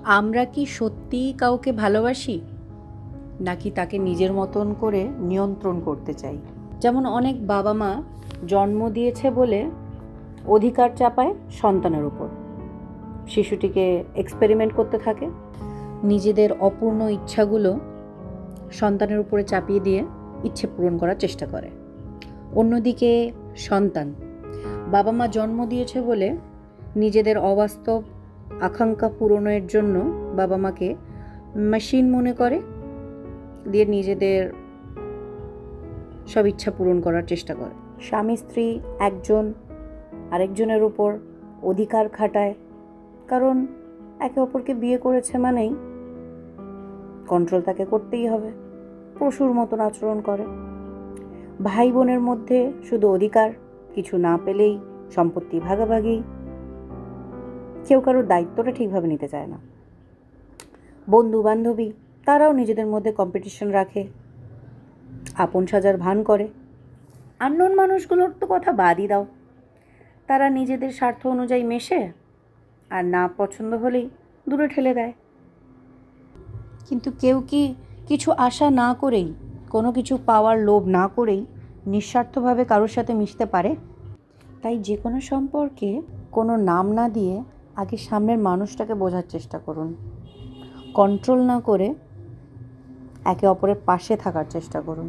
আমরা কি সত্যিই কাউকে ভালোবাসি, নাকি তাকে নিজের মতন করে নিয়ন্ত্রণ করতে চাই? যেমন অনেক বাবা মা জন্ম দিয়েছে বলে অধিকার চাপায় সন্তানের উপর। শিশুটিকে এক্সপেরিমেন্ট করতে থাকে, নিজেদের অপূর্ণ ইচ্ছাগুলো সন্তানের উপরে চাপিয়ে দিয়ে ইচ্ছে পূরণ করার চেষ্টা করে। অন্যদিকে সন্তান বাবা মা জন্ম দিয়েছে বলে নিজেদের অবাস্তব আকাঙ্ক্ষা পূরণের জন্য বাবা মাকে মেশিন মনে করে, দিয়ে নিজেদের সব ইচ্ছা পূরণ করার চেষ্টা করে। স্বামী স্ত্রী একজন আরেকজনের উপর অধিকার খাটায়, কারণ একে অপরকে বিয়ে করেছে মানেই কন্ট্রোল তাকে করতেই হবে। পশুর মতন আচরণ করে। ভাই বোনের মধ্যে শুধু অধিকার, কিছু না পেলেই সম্পত্তি ভাগাভাগি, কেউ কারোর দায়িত্বটা ঠিকভাবে নিতে চায় না। বন্ধু বান্ধবী তারাও নিজেদের মধ্যে কম্পিটিশন রাখে, আপন সাজার ভান করে। আননোন মানুষগুলোর তো কথা বাদই দাও, তারা নিজেদের স্বার্থ অনুযায়ী মেশে, আর না পছন্দ হলেই দূরে ঠেলে দেয়। কিন্তু কেউ কি কিছু আশা না করেই, কোনো কিছু পাওয়ার লোভ না করেই নিঃস্বার্থভাবে কারোর সাথে মিশতে পারে? তাই যে কোনো সম্পর্কে কোনো নাম না দিয়ে আগে সামনের মানুষটাকে বোঝার চেষ্টা করুন। কন্ট্রোল না করে একে অপরের পাশে থাকার চেষ্টা করুন।